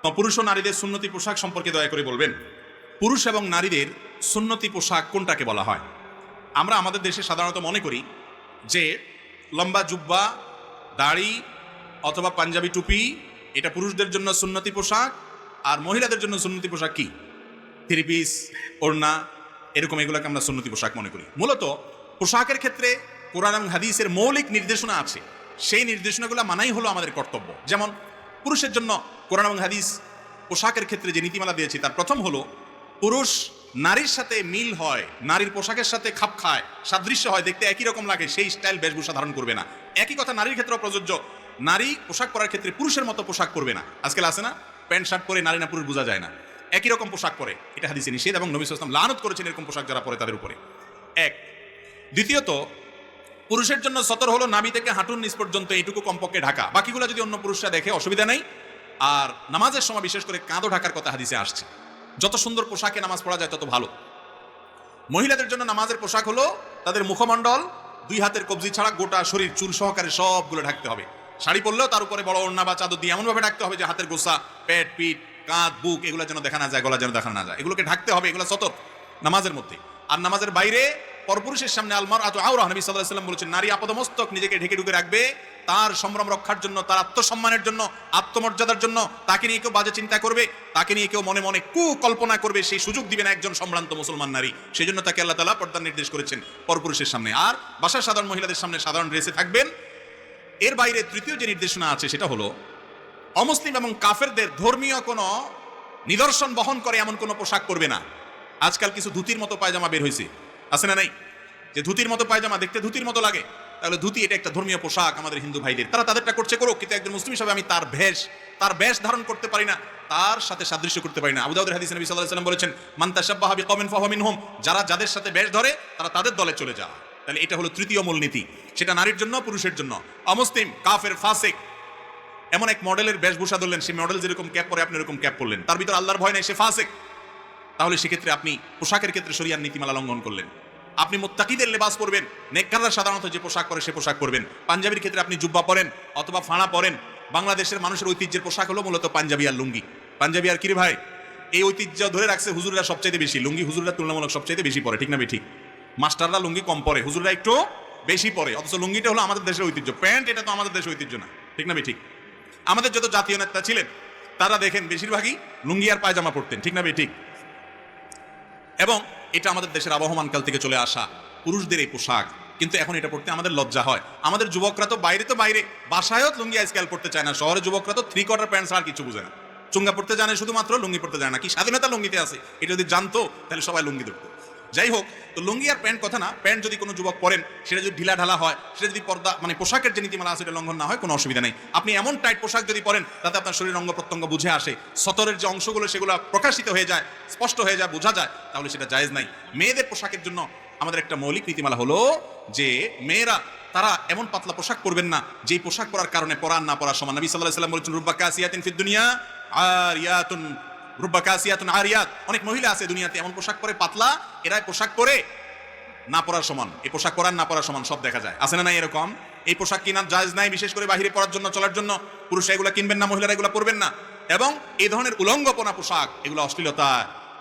পুরুষ ও নারীদের সুন্নতি পোশাক সম্পর্কে দয়া করে বলবেন। পুরুষ এবং নারীদের সুন্নতি পোশাক কোনটাকে বলা হয়? আমরা আমাদের দেশে সাধারণত মনে করি যে লম্বা জুব্বা, দাড়ি অথবা পাঞ্জাবি টুপি এটা পুরুষদের জন্য সুন্নতি পোশাক, আর মহিলাদের জন্য সুন্নতি পোশাক কি থ্রি পিস, ওড়না, এরকম এগুলোকে আমরা সুন্নতি পোশাক মনে করি। মূলত পোশাকের ক্ষেত্রে কোরআন এবং হাদিসের মৌলিক নির্দেশনা আছে, সেই নির্দেশনাগুলো মানাই হলো আমাদের কর্তব্য। যেমন পুরুষের জন্য কোরআন এবং হাদিস পোশাকের ক্ষেত্রে যে নীতিমালা দিয়েছে তার প্রথম হলো পুরুষ নারীর সাথে মিল হয়, নারীর পোশাকের সাথে খাপ খায়, সাদৃশ্য হয়, দেখতে একই রকম লাগে, সেই স্টাইল বেশভূষা ধারণ করবে না। একই কথা নারীর ক্ষেত্রেও প্রযোজ্য। নারী পোশাক পরার ক্ষেত্রে পুরুষের মতো পোশাক পরবে না। আজকাল আছে না, প্যান্ট শার্ট পরে নারী না পুরুষ বোঝা যায় না, একই রকম পোশাক পরে, এটা হাদিসে নিষেধ এবং নবী সাল্লাল্লাহু আলাইহি ওয়াসাল্লাম লানত করেছেন এরকম পোশাক যারা পরে তাদের উপরে। এক। দ্বিতীয়ত, পুরুষের জন্য সতর হলো নাভি থেকে হাঁটুর নিচ পর্যন্ত এইটুকু কমপক্ষে ঢাকা, বাকিগুলো যদি অন্য পুরুষরা দেখে অসুবিধা নেই। আর নামাজের সময় বিশেষ করে কাঁধও ঢাকার কথা হাদিসে আসছে। যত সুন্দর পোশাকে নামাজ পড়া যায় তত ভালো। মহিলাদের জন্য নামাজের পোশাক হলো তাদের মুখমণ্ডল, দুই হাতের কবজি ছাড়া গোটা শরীর চুল সহকারে সবগুলো ঢাকতে হবে। শাড়ি পরলেও তার উপরে বড় ওড়না বা চাদর দিয়ে এমনভাবে ঢাকতে হবে যে হাতের গোসা, পেট, পিঠ, কাঁধ, বুক এগুলো যেন দেখা না যায়, গলা যেন দেখা না যায়, এগুলোকে ঢাকতে হবে। এগুলো সতর নামাজের মধ্যে। আর নামাজের বাইরে পরপুরুষের সামনে আলমারআতু আওরা, নবী সাল্লাল্লাহু আলাইহি ওয়াসাল্লাম বলেছেন নারী আপাদমস্তক নিজেকে ঢেকে ঢুকে রাখবে তার সম্ভ্রম রক্ষার জন্য, তার আত্মসম্মানের জন্য, আত্মমর্যাদার জন্য। তাকে নিয়ে কেউ বাজে চিন্তা করবে, তাকে নিয়ে কেউ মনে মনে কুকল্পনা করবে, সেই সুযোগ দিবেন একজন সম্ভ্রান্ত মুসলমান নারী। সেই জন্য তাকে আল্লাহ তাআলা পর্দার নির্দেশ করেছেন পরপুরুষের সামনে। আর বাসার সাধারণ মহিলাদের সামনে সাধারণ ড্রেসে থাকবেন। এর বাইরে তৃতীয় যে নির্দেশনা আছে সেটা হলো অমুসলিম এবং কাফেরদের ধর্মীয় কোনো নিদর্শন বহন করে এমন কোনো পোশাক করবে না। আজকাল কিছু ধুতির মতো পায়জামা বের হয়েছে, আছে না নাই? যে ধুতির মতো পায়জামা দেখতে ধুতির মতো লাগে, তাহলে ধুতি এটা একটা ধর্মীয় পোশাক আমাদের হিন্দু ভাইদের, তারা তাদেরটা করছে করুক, কিন্তু একজন মুসলিম হিসাবে আমি তার বেশ ধারণ করতে পারি না, তার সাথে সাদৃশ্য করতে পারি না। আবু দাউদের হাদিসে নবী সাল্লাল্লাহু আলাইহি ওয়াসাল্লাম বলেছেন মান তাশাব্বাহা বিকওমিন ফাহুয়া মিনহুম, যারা যাদের সাথে বেশ ধরে তারা তাদের দলে চলে যায়। তাহলে এটা হলো তৃতীয় মূলনীতি, সেটা নারীর জন্য পুরুষের জন্য। অমুসলিম, কাফের, ফাসিক এমন এক মডেলের বেশভূষা ধরলেন, সেই মডেল যেরকম ক্যাপ পরে আপনি এরকম ক্যাপ পরলেন, তার ভিতর আল্লাহর ভয় নাই, সে ফাসিক। তাহলে সেক্ষেত্রে আপনি পোশাকের ক্ষেত্রে শরিয়ার নীতিমালা লঙ্ঘন করলেন। আপনি মুত্তাকিদের লেবাস পরবেন, নেককাররা সাধারণত যে পোশাক পরে সে পোশাক পরবেন। পাঞ্জাবির ক্ষেত্রে আপনি জুব্বা পরেন অথবা ফাঁড়া পরেন। বাংলাদেশের মানুষের ঐতিহ্যের পোশাক হলো মূলত পাঞ্জাবি আর লুঙ্গি। পাঞ্জাবি আর কিরে ভাই, এই ঐতিহ্য ধরে রাখছে হুজুররা সবচাইতে বেশি, লুঙ্গি হুজুররা তুলনামূলক সবচাইতে বেশি পরে, ঠিক না ঠিক? মাস্টাররা লুঙ্গি কম পরে, হুজুররা একটু বেশি পরে, অথচ লুঙ্গিটা হলো আমাদের দেশের ঐতিহ্য। প্যান্ট এটা তো আমাদের দেশের ঐতিহ্য না, ঠিক না ঠিক? আমাদের যত জাতীয় নেতা ছিলেন তারা দেখেন বেশিরভাগই লুঙ্গি আর পায়জামা পরতেন, ঠিক না ঠিক? এবং এটা আমাদের দেশের আবহমানকাল থেকে চলে আসা পুরুষদের এই পোশাক, কিন্তু এখন এটা পড়তে আমাদের লজ্জা হয়। আমাদের যুবকরা তো বাইরে বাসায়ও লুঙ্গি আজকাল পড়তে চায় না। শহরের যুবকরা তো 3/4 প্যান্ট আর কিছু বুঝে না, চুঙ্গা পড়তে জানে শুধুমাত্র, লুঙ্গি পড়তে জানে না। কি স্বাধীনতা লুঙ্গিতে আছে, এটা যদি জানতো তাহলে সবাই লুঙ্গি ধরতো। যাই হোক, তো লুঙ্গি আর প্যান্ট কথা না, প্যান্ট যদি কোনো যুবক পরেন সেটা যদি ঢিলা ঢালা হয়, সেটা যদি পর্দা মানে পোশাকের যে নীতিমালা আছে এটা লঙ্ঘন না হয়, কোনো অসুবিধা নেই। আপনি এমন টাইট পোশাক যদি পরেন তাতে আপনার শরীর অঙ্গ প্রত্যঙ্গ বুঝে আসে, সতরের যে অংশগুলো সেগুলো প্রকাশিত হয়ে যায়, স্পষ্ট হয়ে যায়, বোঝা যায়, তাহলে সেটা জায়েজ নাই। মেয়েদের পোশাকের জন্য আমাদের একটা মৌলিক নীতিমালা হলো যে মেয়েরা তারা এমন পাতলা পোশাক পরবেন না যেই পোশাক পরার কারণে পরা না পরা সমান। নবী সাল্লাল্লাহু আলাইহি ওয়াসাল্লাম বলেছেন রুব্বা কাসিয়াতিন ফিদ দুনিয়া আরিয়াতুন, রুব্বা কাসিয়াতুন আরিয়াত, অনেক মহিলা আছে দুনিয়াতে এমন পোশাক পরে পাতলা, এরা পোশাক পরে না পরার সমান, এই পোশাক পরার না পরার সমান সব দেখা যায়, আছে না নাই এরকম? এই পোশাক কেনা জায়েজ নাই, বিশেষ করে বাহিরে পরার জন্য, চলার জন্য। পুরুষরা এগুলো কিনবেন না, মহিলারা এগুলো পরবেন না। এবং এই ধরনের উলঙ্গপনা পোশাক, এগুলো অশ্লীলতা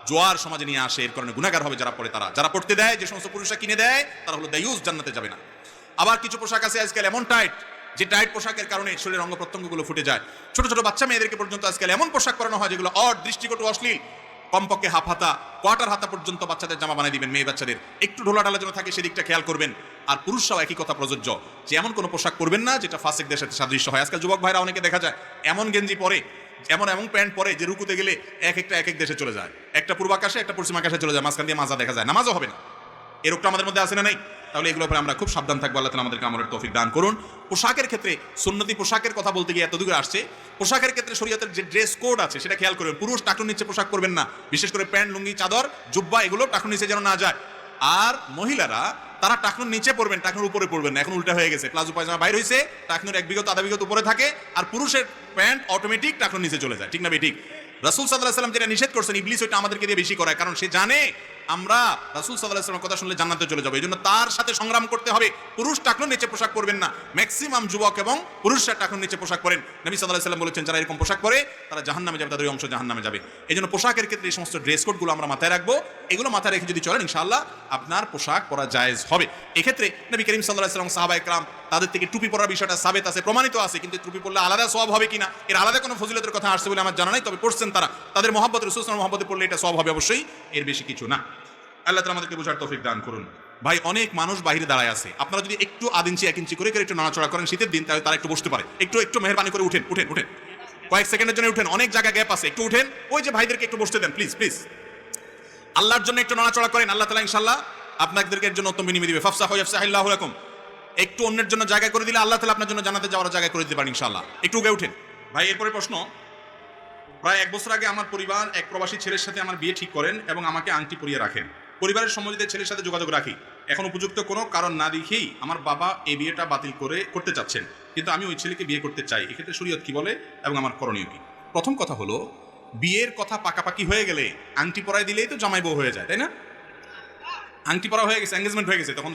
জোয়ার সমাজে নিয়ে আসে, এর কারণে গুনাহগার হবে যারা পরে। যারা পড়তে দেয়, যে সমস্ত পুরুষরা কিনে দেয়, তারা হলো দায়ুস, জান্নাতে যাবে না। আবার কিছু পোশাক আছে আজকাল এমন টাইট, যে টাইট পোশাকের কারণে শরীরের অঙ্গ প্রত্যঙ্গগুলো ফুটে যায়। ছোট ছোট বাচ্চা মেয়েদেরকে পর্যন্ত আজকাল এমন পোশাক পরানো হয় যেগুলো দৃষ্টিকটু, অশ্লীল। কমপক্ষে হাফ হাতা, কোয়ার্টার হাতা পর্যন্ত বাচ্চাদের জামা বানিয়ে দিবেন, মেয়ে বাচ্চাদের একটু ঢোলাঢালা যেন থাকে সেদিকটা খেয়াল করবেন। আর পুরুষরাও একই কথা প্রযোজ্য, যে এমন কোনো পোশাক করবেন না যেটা ফাসিকদের সাথে সাদৃশ্য হয়। আজকাল যুবক ভাইরা অনেকে দেখা যায় এমন গেঞ্জি পরে, এমন প্যান্ট পরে যে রুকুতে গেলে এক এক দেশে চলে যায়, একটা পূর্বাকাশে একটা পশ্চিম আকাশে চলে যায়, মাঝখান দিয়ে মাজা দেখা যায়, নামাজও হবে না। এই রোগটা আমাদের মধ্যে আছে না নাই? তাহলে এগুলোর উপরে আমরা খুব সাবধান থাকবো। আল্লাহ তাআলা আমাদেরকে আমলের তৌফিক দান করুন। পোশাকের ক্ষেত্রে সুন্নতি পোশাকের কথা বলতে গিয়ে এত দূরে আসছে। পোশাকের ক্ষেত্রে শরীয়তের যে ড্রেস কোড আছে সেটা খেয়াল করবেন। পুরুষ টাকনুর নিচে পোশাক করবেন না, বিশেষ করে প্যান্ট, লুঙ্গি, চাদর, জুব্বা এগুলো টাকনুর নিচে যেন না যায়। আর মহিলারা তারা টাকনুর নিচে পড়বেন, টাকনুর উপরে পড়বেন না। এখন উল্টা হয়ে গেছে, প্লাজো পায়জামা বাইর হয়েছে, টাকনুর 1 বিঘত আধা বিঘত উপরে থাকে, আর পুরুষের প্যান্ট অটোমেটিক টাকনুর নিচে চলে যায়, ঠিক না ঠিক? রাসূল সাল্লাল্লাহু আলাইহি ওয়াসাল্লাম যেটা নিষেধ করছেন, ইবলিস ওইটা আমাদেরকে দিয়ে বেশি করায়, কারণ সে জানে আমরা রাসূল সাল্লাল্লাহু আলাইহি ওয়াসাল্লামের কথা শুনলে জান্নাতে চলে যাবো। এই জন্য তার সাথে সংগ্রাম করতে হবে। পুরুষ টাকনুর নিচে পোশাক পরবেন না। ম্যাক্সিমাম যুবক এবং পুরুষরা টাকনুর নিচে পোশাক পরেন। নবী সাল্লাল্লাহু আলাইহি ওয়াসাল্লাম বলেছেন যারা এরকম পোশাক পরে তারা জাহান্নামে যাবে, তাদের অংশ জাহান্নামে যাবে। এই জন্য পোশাকের ক্ষেত্রে এই সমস্ত ড্রেস কোডগুলো আমরা মাথায় রাখবো। এগুলো মাথায় রেখে যদি চলেন ইনশাআল্লাহ আপনার পোশাক পরা জায়েজ হবে। এক্ষেত্রে নবী করিম সাল্লাল্লাহু আলাইহি ওয়াসাল্লাম সাহাবায়ে কেরাম তাদের থেকে টুপি পরার বিষয়টা সাবেত আছে, প্রমাণিত আছে, কিন্তু টুপি পরলে আলাদা সওয়াব হবে কিনা এর আলাদা কোনো ফজিলতের কথা আসছে বলে আমার জানা নাই, তবে পড়ছেন তারা। তাদের মহব্বত, রাসূল সাল্লাল্লাহু আলাইহি ওয়াসাল্লামের মহব্বতে পড়লে এটা সওয়াব হবে অবশ্যই, এর বেশি কিছু না। আল্লাহ তাআলা আমাদেরকে বোঝার তৌফিক দান করুন। ভাই অনেক মানুষ বাইরে দাঁড়ায় আছে, আপনারা যদি একটু আধ ইঞ্চি এক ইঞ্চি করে একটু নাড়াচড়া করেন শীতের দিন, তাহলে তারা একটু বসতে পারে। একটু মেহেরবানি করে উঠেন উঠেন উঠেন, কয়েক সেকেন্ডের জন্য উঠেন, অনেক জায়গা গ্যাপ আছে, একটু উঠেন। ওই যে ভাইদেরকে একটু বসতে দেন প্লিজ প্লিজ, আল্লাহর জন্য একটু নাড়াচড়া করেন। আল্লাহ তাআলা ইনশাআল্লাহ আপনাদেরকে এর জন্য উত্তম বিনিময় দিবে। ফাফসাহু ইয়াফসাহিল্লাহু লাকুম। একটু অন্যের জন্য জায়গা করে দিলে আল্লাহ তাআলা আপনার জন্য জান্নাতে যাওয়ার জায়গা করে দিতে পারেন ইনশাআল্লাহ। একটু উঠে উঠেন ভাই। এরপরে প্রশ্ন, প্রায় 1 বছর আগে আমার পরিবার এক প্রবাসী ছেলের সাথে আমার বিয়ে ঠিক করেন এবং আমাকে আংটি পরিয়ে রাখেন। পরিবারের সম্মতিতে ছেলের সাথে যোগাযোগ রাখি। এখন উপযুক্ত কোনো কারণ না দেখেই আমার বাবা এই বিয়েটা বাতিল করতে চাচ্ছেন, কিন্তু আমি ওই ছেলেকে বিয়ে করতে চাই। এক্ষেত্রে শরীয়ত কি বলে এবং আমার করণীয় কি? প্রথম কথা হলো, বিয়ের কথা পাকাপাকি হয়ে গেলে আংটি পরাই দিলেই তো জামাই বউ হয়ে যায়, তাই না? আংটি পরা হয়ে গেছে, এঙ্গেজমেন্ট হয়ে গেছে, তখন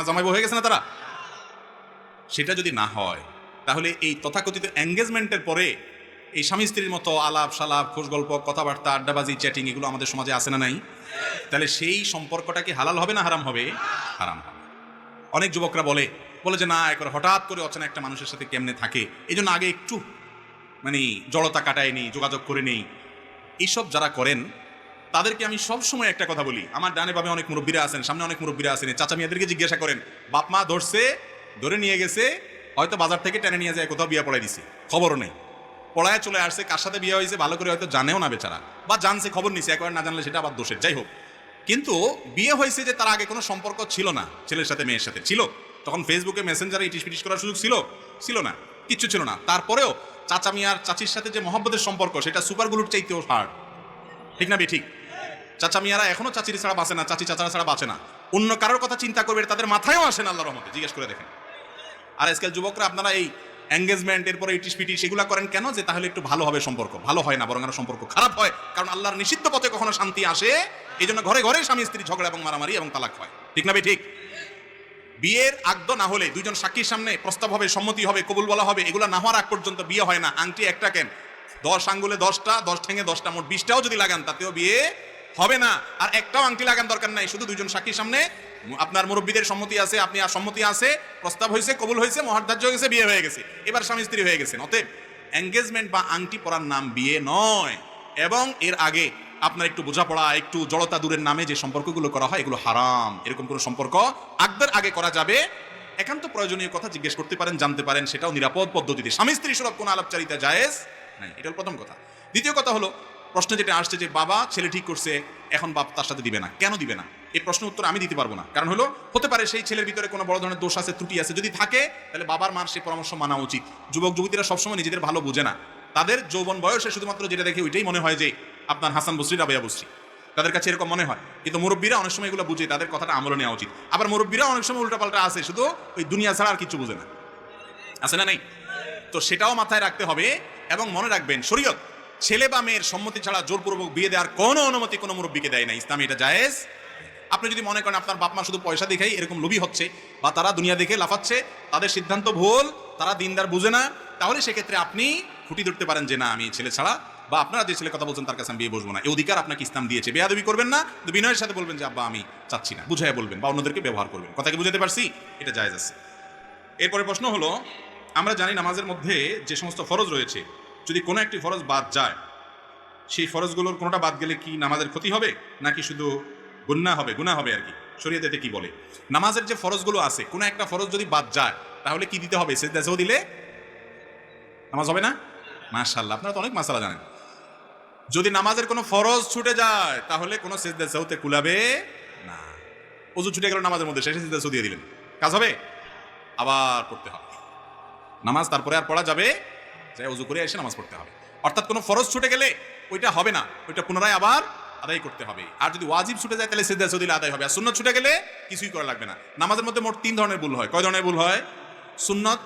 জামাই বউ হয়ে গেছে না তারা? সেটা যদি না হয় তাহলে এই তথাকথিত এঙ্গেজমেন্টের পরে এই স্বামী স্ত্রীর মতো আলাপ সালাপ, খোঁজ গল্প, কথাবার্তা, আড্ডাবাজি, চ্যাটিং, এগুলো আমাদের সমাজে আসে না নাই? তাহলে সেই সম্পর্কটা কি হালাল হবে না হারাম হবে? হারাম হবে। অনেক যুবকরা বলে যে না, একবার হঠাৎ করে অচেনা একটা মানুষের সাথে কেমনে থাকে, এই জন্য আগে একটু জড়তা কাটায় নেই, যোগাযোগ করে নেই। এইসব যারা করেন তাদেরকে আমি সবসময় একটা কথা বলি, আমার ডানে বামে অনেক মুরব্বীরা আছেন, সামনে অনেক মুরব্বীরা আছেন, চাচা মিয়াদেরকে জিজ্ঞাসা করেন, বাপ মা ধরে নিয়ে গেছে, হয়তো বাজার থেকে টেনে নিয়ে যায় কোথাও বিয়ে পড়াই দিছে, খবরও নেই, পড়ায় চলে আসছে, কার সাথে বিয়ে হয়েছে ভালো করে হয়তো জানেও না বেচারা, বা জানছে খবর নিছে, একবার না জানলে সেটা আবার দোষের। যাই হোক, কিন্তু বিয়ে হয়েছে যে তার আগে কোনো সম্পর্ক ছিল না ছেলের সাথে মেয়ের সাথে, ছিল তখন ফেসবুকে মেসেঞ্জারে ইটিস পিটিস করার সুযোগ ছিল না, কিচ্ছু ছিল না। তারপরেও চাচা মিয়ার চাচির সাথে যে মহব্বতের সম্পর্ক, সেটা সুপার গ্লুর চাইতেও হার্ড, ঠিক না? ঠিক। চাচা মিয়ারা এখনো চাচির ছাড়া বাঁচে না, চাচি চাচারা ছাড়া বাঁচে না। অন্য কারোর কথা চিন্তা করবে তাদের মাথায়ও আসে না, আল্লাহর রহমতে, জিজ্ঞেস করে দেখেন। আর আজকাল যুবকরা আপনারা এই এঙ্গেজমেন্ট, এরপরে ইটিস পিটিস এগুলা করেন কেন? যে তাহলে একটু ভালো হবে সম্পর্ক। ভালো হয় না, বরং আরো সম্পর্ক খারাপ হয়, কারণ আল্লাহর নিষিদ্ধ পথে কখনো শান্তি আসে। এই জন্য ঘরে ঘরে স্বামী স্ত্রী ঝগড়া এবং মারামারি এবং তালাক হয়, ঠিক না? ঠিক। বিয়ের আগদ না হলে, দুইজন সাক্ষীর সামনে প্রস্তাব হবে, সম্মতি হবে, কবুল বলা হবে, এগুলো না হওয়ার আগ পর্যন্ত বিয়ে হয় না। আংটি একটা কেন, 10 আঙ্গুলে 10টা, 10 ঠেঙে 10টা, মোট 20টাও যদি লাগান তাতেও বিয়ে হবে না। আর একটাও আংটি লাগান দরকার নাই, শুধু দুইজন সাক্ষীর সামনে আপনার মুরব্বীদের সম্মতি আছে, আপনি আর সম্মতি আছে, প্রস্তাব হয়েছে, কবুল হয়েছে, মহাধার্য হয়ে গেছে, বিয়ে হয়ে গেছে, এবার স্বামী স্ত্রী হয়ে গেছে। অতএব এঙ্গেজমেন্ট বা আংটি পরার নাম বিয়ে নয়, এবং এর আগে আপনার একটু বোঝাপড়া, একটু জড়তা দূরের নামে যে সম্পর্কগুলো করা হয় এগুলো হারাম। এরকম কোনো সম্পর্ক আগদের আগে করা যাবে। একান্ত প্রয়োজনীয় কথা জিজ্ঞেস করতে পারেন, জানতে পারেন, সেটাও নিরাপদ পদ্ধতিতে। স্বামী স্ত্রী সুলভ কোনো আলাপচারিতা জায়েজ নাই, এটা প্রথম কথা। দ্বিতীয় কথা হলো, প্রশ্ন যেটা আসছে যে বাবা ছেলে ঠিক করছে, এখন বাপ তার সাথে দিবে না, কেন দিবে না? এই প্রশ্ন উত্তর আমি দিতে পারবো না। কারণ হলো, হতে পারে সেই ছেলের ভিতরে কোনো বড় ধরনের দোষ আছে, ত্রুটি আছে, যদি থাকে তাহলে বাবার মার সেই পরামর্শ মানা উচিত। যুবক যুবতীরা সবসময় নিজেদের ভালো বুঝে না, তাদের যৌবন বয়সে শুধুমাত্র যেটা দেখে ওইটাই মনে হয় যে আপনার হাসান বসরি, রাবেয়া বসরি, তাদের কাছে এরকম মনে হয়। কিন্তু মুরব্বীরা অনেক সময় এগুলো বুঝে, তাদের কথাটা আমলে নেওয়া উচিত। আবার মুরব্বীরা অনেক সময় উল্টাপাল্টা আছে, শুধু ওই দুনিয়া ছাড়া আর কিছু বুঝে না, আছে না? নেই তো সেটাও মাথায় রাখতে হবে। এবং মনে রাখবেন, শরীয়ত ছেলে বা মেয়ের সম্মতি ছাড়া জোরপূর্বক বিয়ে দেওয়ার কোনো অনুমতি কোনো মুরব্বীকে দেয় না। ইসলামে এটা জায়েজ। আপনি যদি মনে করেন আপনার বাপ মা শুধু পয়সা দেখেই এরকম লোভী হচ্ছে, বা তারা দুনিয়া দেখে লাফাচ্ছে, তাদের সিদ্ধান্ত ভুল, তারা দিনদার বুঝে না, তাহলে সেক্ষেত্রে আপনি খুঁটি ধরতে পারেন যে না, আমি ছেলে ছাড়া, বা আপনারা যে ছেলে কথা বলছেন তার কাছে আমি বিয়ে বসবো না। এই অধিকার আপনাকে ইসলাম দিয়েছে। বেয়াদবি করবেন না, বিনয়ের সাথে বলবেন যে আব্বা আমি চাচ্ছি না, বুঝাইয়া বলবেন, বা অন্যদেরকে ব্যবহার করবেন। কথা কি বুঝাতে পারছি? এটা জায়েজ আছে। এরপরে প্রশ্ন হলো, আমরা জানি নামাজের মধ্যে যে সমস্ত ফরজ রয়েছে, যদি কোনো একটি ফরজ বাদ যায়, সেই ফরজগুলোর কোনোটা বাদ গেলে কি নামাজের ক্ষতি হবে, নাকি শুধু গুনাহ হবে আর কি? শরীয়তে কি বলে? নামাজের যে ফরজগুলো আছে, কোনো একটা ফরজ যদি বাদ যায় তাহলে কি দিতে হবে? সিজদা সাহু দিলে নামাজ হবে না? মাশাআল্লাহ, আপনারা তো অনেক মাসালা জানেন। যদি নামাজের কোনো ফরজ ছুটে যায় তাহলে কোনো সিজদা সাহুতে কুলাবে না। ওযু ছুটে গেল নামাজের মধ্যে, শেষে সিজদা সাহু দিয়ে দিলেন, কাজ হবে? আবার পড়তে হবে নামাজ, তারপরে আর পড়া যাবে, যাই ওযু করে এসে নামাজ পড়তে হবে। অর্থাৎ কোনো ফরজ ছুটে গেলে ওইটা হবে না, ওইটা পুনরায় আবার আদায় করতে হবে। আর যদি ওয়াজিব ছুটে যায় তাহলে সিজদা সাহু দিলে আদায় হবে। আর সুন্নত ছুটে গেলে কিছুই করা লাগবে না। নামাজের মধ্যে মোট 3 ধরনের ভুল হয়। কয় ধরনের ভুল হয়? সুন্নত,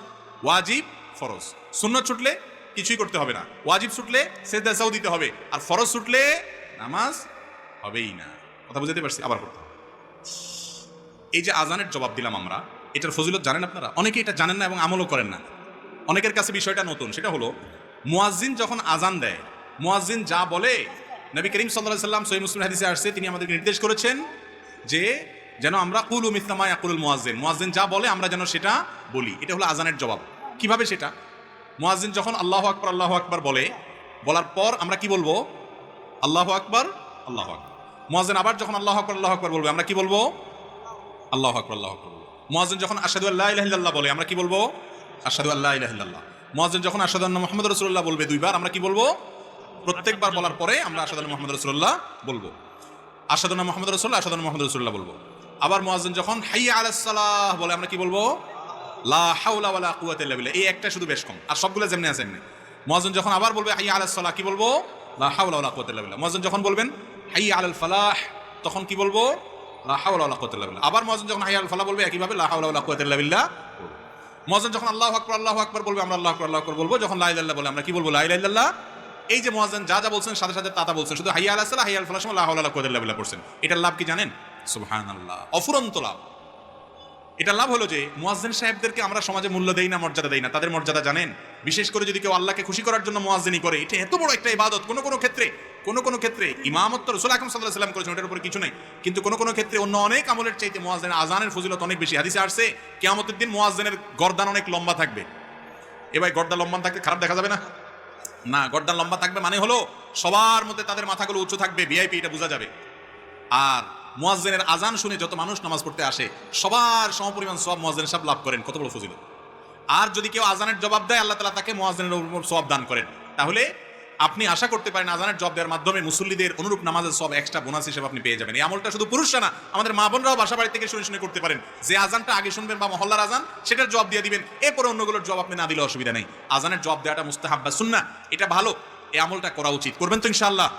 ওয়াজিব, ফরজ। সুন্নত ছুটলে কিছুই করতে হবে না, ওয়াজিব ছুটলে সিজদা সাহু দিতে হবে, আর ফরজ ছুটলে নামাজ হবেই না। কথা বুঝতে পারছি? আবার পড়তে হবে। এই যে আজানের জবাব দিলাম আমরা, এটার ফজিলত জানেন আপনারা? অনেকে এটা জানেন না এবং আমলও করেন না। অনেকের কাছে বিষয়টা নতুন। সেটা হলো মুয়াজ্জিন যখন আজান দেয়, মুয়াজ্জিন যা বলে, নবী করিম সাল্লাল্লাহু আলাইহি ওয়াসাল্লাম সহিহ মুসলিম হাদিসে আসছে, তিনি আমাদেরকে নির্দেশ করেছেন যে যেন আমরা কুলু মিসলা মা ইয়াকুলুল মুয়াজ্জিন, মুয়াজ্জিন যা বলে আমরা যেন সেটা বলি। এটা হলো আজানের জবাব। কিভাবে সেটা? মুয়াজ্জিন যখন আল্লাহু আকবার বলে, বলার পর আমরা কি বলবো? আল্লাহু আকবার, আল্লাহু আকবার। মুয়াজ্জিন আবার যখন আল্লাহু আকবার বলবে, আমরা কি বলবো? আল্লাহু আকবার, আল্লাহু আকবার বলবো। মুয়াজ্জিন যখন আশহাদু আল্লা ইলাহা ইল্লাল্লাহ বলে, আমরা কি বলবো? আশহাদু আল্লা ইলাহা ইল্লাল্লাহ। মুয়াজ্জিন যখন আশহাদু আন্না মুহাম্মাদুর রাসূলুল্লাহ বলবে দুইবার, আমরা কি বলবো? প্রত্যেকবার বলার পরে আমরা আশহাদু আন্না মুহাম্মাদুর রাসূলুল্লাহ বলবো। আশহাদু আন্না মুহাম্মাদুর রাসূলুল্লাহ, আশহাদু আন্না মুহাম্মাদুর রাসূলুল্লাহ বলবো। আবার মুয়াজ্জিন যখন হাইয়া আলাস সালাহ বলে, আমরা কি বলবো? লা হাওলা ওয়ালা কুওয়াতা ইল্লা বিল্লাহ। এই একটা শুধু বেশ কম, আর সবগুলো যেমনি আছে এমনি। মুয়াজ্জিন যখন আবার বলবে হাইয়া আলাস সালাহ, কি বলবো? লা হাওলা ওয়ালা কুওয়াতা ইল্লা বিল্লাহ। মুয়াজ্জিন যখন বলবেন হাইয়া আলাল ফালাহ, তখন কি বলবো? লা হাওলা ওয়ালা কুওয়াতা ইল্লা বিল্লাহ। আবার মুয়াজ্জিন যখন হাইয়া আলাল ফালাহ বলবে, একইভাবে লা হাওলা ওয়ালা কুওয়াতা ইল্লা বিল্লাহ। মুয়াজ্জিন যখন আল্লাহু আকবার বলবে, আমরা আল্লাহু আকবার বলবো। যখন লা ইলাহা ইল্লাল্লাহ বলে, আমরা কি বলবো? লা ইলাহা ইল্লাল্লাহ। এই যে মুয়াজ্জিন যা যা বলছেন সাথে সাথে তা বলছেন, শুধু হাইয়া আলাস সালাহ, হাইয়া আল ফালাহ সময় লা হাওলা ওয়ালা কুওয়াতা ইল্লা বিল্লাহ পড়ছেন। এটার লাভ কি জানেন? সুবহানাল্লাহ, অফুরন্ত লাভ। এটা লাভ হলো যে মুয়াজ্জিন সাহেবদেরকে আমরা সমাজে মূল্য দেই না, মর্যাদা দেই না। তাদের মর্যাদা জানেন? বিশেষ করে যদি কেউ আল্লাহকে খুশি করার জন্য মুয়াজ্জিনি করে, এটা এত বড় একটা ইবাদত। কোন কোন ক্ষেত্রে ইমামত তো রাসূল আকরাম সাল্লাল্লাহু আলাইহি ওয়াসাল্লাম করেছেন, ওটার উপরে কিছু নাই। কিন্তু কোন কোন ক্ষেত্রে অন্য অনেক আমলের চাইতে মুয়াজ্জিনের আজানের ফজিলত অনেক বেশি। হাদিসে আসছে কিয়ামতের দিন মুয়াজ্জিনের গর্দান অনেক লম্বা থাকবে। এবার গর্দান লম্বা থাকতে খারাপ দেখা যাবে না? না, গর্দান লম্বা থাকবে মানে হলো সবার মধ্যে তাদের মাথাগুলো উঁচু থাকবে, ভিআইপি, এটা বোঝা যাবে। আর মুয়াজ্জিনের আজান শুনে যত মানুষ নামাজ পড়তে আসে, সবার সমপরিমাণ সওয়াব মুয়াজ্জিন সাহেব লাভ করেন। কত বড় ফজিলত! আর যদি কেউ আজানের জবাব দেয়, আল্লাহ তাআলা তাকে মুয়াজ্জিনের উপর সওয়াব দান করেন। তাহলে আপনি আশা করতে পারেন আজানের জবাব দেওয়ার মাধ্যমে মুসল্লিদের অনুরূপ নামাজের সওয়াব এক্সট্রা বোনাস হিসেবে আপনি পেয়ে যাবেন। এই আমলটা শুধু পুরুষরা না, আমাদের মা বোনরাও বাসা বাড়ি থেকে শুনে করতে পারেন। যে আজানটা আগে শুনবেন বা মহল্লার আজান, সেটার জবাব দিয়ে দিবেন। এরপরে অন্যগুলোর জবাব আপনি না দিলে অসুবিধা নেই। আজানের জবাব দেওয়াটা মুস্তাহাব বা সুন্নাহ, এটা ভালো। এই আমলটা করা উচিত। করবেন তো ইনশাআল্লাহ?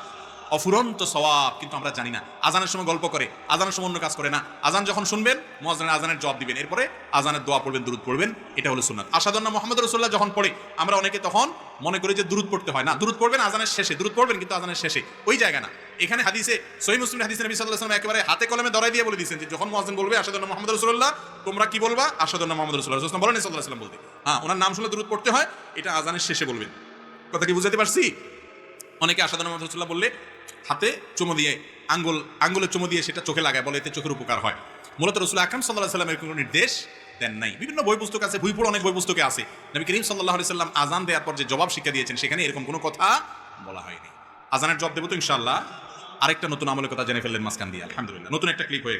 অফুরন্ত সওয়াব। কিন্তু আমরা জানি না। আজানের সময় গল্প করে, আজানের সময় অন্য কাজ করে না। আজান যখন শুনবেন, মুয়াজ্জিনের আজানের জবাব দিবেন, এরপরে আজানের দোয়া পড়বেন, দুরূদ পড়বেন। এটা হলো সুন্নাত। আশহাদু আন্না মুহাম্মাদুর রাসূলুল্লাহ যখন পড়ে, আমরা অনেকে তখন মনে করি যে দুরূদ পড়তে হয় না। দুরূদ পড়বেন আজানের শেষে, দুরূদ পড়বেন কিন্তু আজানের শেষে, ওই জায়গা না। এখানে হাদিসে, সহিহ মুসলিম হাদিসে নবী সাল্লাল্লাহু আলাইহি ওয়াসাল্লাম একেবারে হাতে কলমে ধরাই দিয়ে বলে দিয়েছেন যে যখন মুয়াজ্জিন বলবে আশহাদু আন্না মুহাম্মাদুর রাসূলুল্লাহ, তোমরা কি বলবা? আশহাদু আন্না মুহাম্মাদুর রাসূলুল্লাহ। রাসূল বলেন সাল্লাল্লাহু আলাইহি ওয়াসাল্লাম বলতে, হ্যাঁ, ওনার নাম শুনলে দুরূদ পড়তে হয়, এটা আজানের শেষে বলবেন। কথা কি বুঝাতে পারছি? অনেকে আশহাদু আন্না মুহাম্মাদুর রাসূলুল্লাহ বললে হাতে চুমো দিয়ে, আঙ্গুলে চুমো দিয়ে সেটা চোখে লাগায়, বলে এতে চোখের উপকার হয়। মূলত রাসূল আকরাম সাল্লাল্লাহু আলাইহি ওয়াসাল্লাম এর কোনো নির্দেশ দেন নাই। বিভিন্ন বই পুস্তক আছে, ভুইপুর অনেক বই পুস্তকে আছে। নবী করিম সাল্লাল্লাহু আলাইহি ওয়াসাল্লাম আজান দেওয়ার পর যে জবাব শিক্ষা দিয়েছেন, সেখানে এরকম কোনো কথা বলা হয়নি। আজানের জবাব দেবো তো ইনশাআল্লাহ। আরেকটা নতুন আমলের কথা জেনে ফেললেন মাঝখান দিয়ে, আলহামদুলিল্লাহ, নতুন একটা ক্লিক হয়ে গেল।